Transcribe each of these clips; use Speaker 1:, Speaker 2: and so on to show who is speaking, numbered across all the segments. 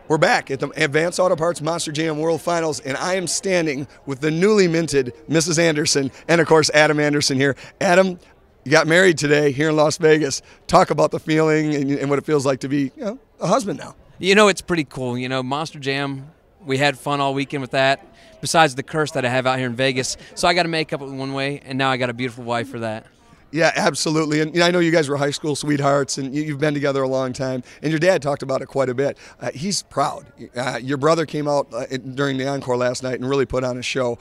Speaker 1: We're back at the Advanced Auto Parts Monster Jam World Finals, and I am standing with the newly minted Mrs. Anderson and, of course, Adam Anderson here. Adam, you got married today here in Las Vegas. Talk about the feeling and what it feels like to be, a husband now.
Speaker 2: You know, it's pretty cool. You know, Monster Jam, we had fun all weekend with that, besides the curse that I have out here in Vegas. So I got to make up one way, and now I got a beautiful wife for that.
Speaker 1: Yeah, absolutely. And I know you guys were high school sweethearts, and you've been together a long time. And your dad talked about it quite a bit. He's proud. Your brother came out during the encore last night and really put on a show.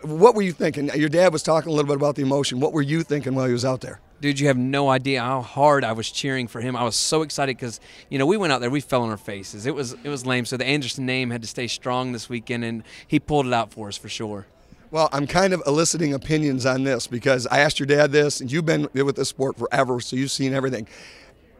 Speaker 1: What were you thinking? Your dad was talking a little bit about the emotion. What were you thinking while he was out there?
Speaker 2: Dude, you have no idea how hard I was cheering for him. I was so excited because, we went out there, we fell on our faces. It was lame. So the Anderson name had to stay strong this weekend, and he pulled it out for us for sure.
Speaker 1: Well, I'm kind of eliciting opinions on this because I asked your dad this, and you've been with this sport forever, so you've seen everything.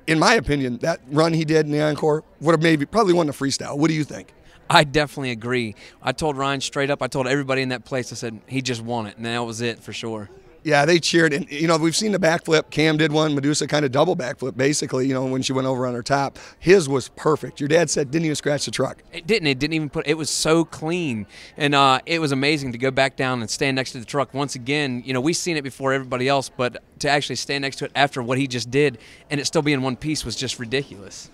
Speaker 1: In my opinion, that run he did in the encore would have probably won the freestyle. What do you think?
Speaker 2: I definitely agree. I told Ryan straight up, I told everybody in that place, I said, he just won it, and that was it for sure.
Speaker 1: Yeah, they cheered. And, we've seen the backflip. Cam did one. Medusa kind of double backflip, basically, when she went over on her top. His was perfect. Your dad said didn't even scratch the truck.
Speaker 2: It didn't. It didn't even it was so clean. And it was amazing to go back down and stand next to the truck once again. We've seen it before everybody else, but to actually stand next to it after what he just did and it still be in one piece was just ridiculous.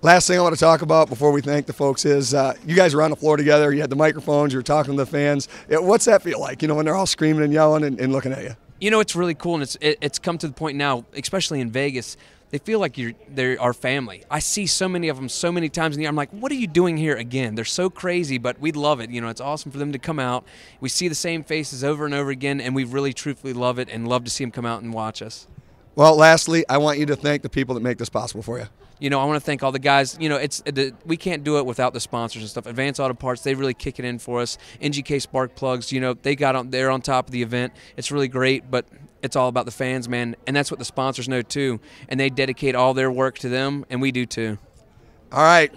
Speaker 1: Last thing I want to talk about before we thank the folks is you guys were on the floor together. You had the microphones. You were talking to the fans. What's that feel like, when they're all screaming and yelling and looking at you?
Speaker 2: It's really cool, and it's come to the point now, especially in Vegas, they feel like they're our family. I see so many of them so many times in the year. I'm like, what are you doing here again? They're so crazy, but we love it. It's awesome for them to come out. We see the same faces over and over again, and we really truthfully love it and love to see them come out and watch us.
Speaker 1: Well, lastly, I want you to thank the people that make this possible for you.
Speaker 2: I want to thank all the guys. We can't do it without the sponsors and stuff. Advanced Auto Parts, they really kick it in for us. NGK Spark Plugs, they're on top of the event. It's really great, but it's all about the fans, man. And that's what the sponsors know, too. And they dedicate all their work to them, and we do, too.
Speaker 1: All right.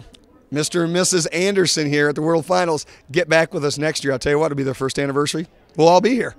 Speaker 1: Mr. and Mrs. Anderson here at the World Finals. Get back with us next year. I'll tell you what, it'll be their first anniversary. We'll all be here.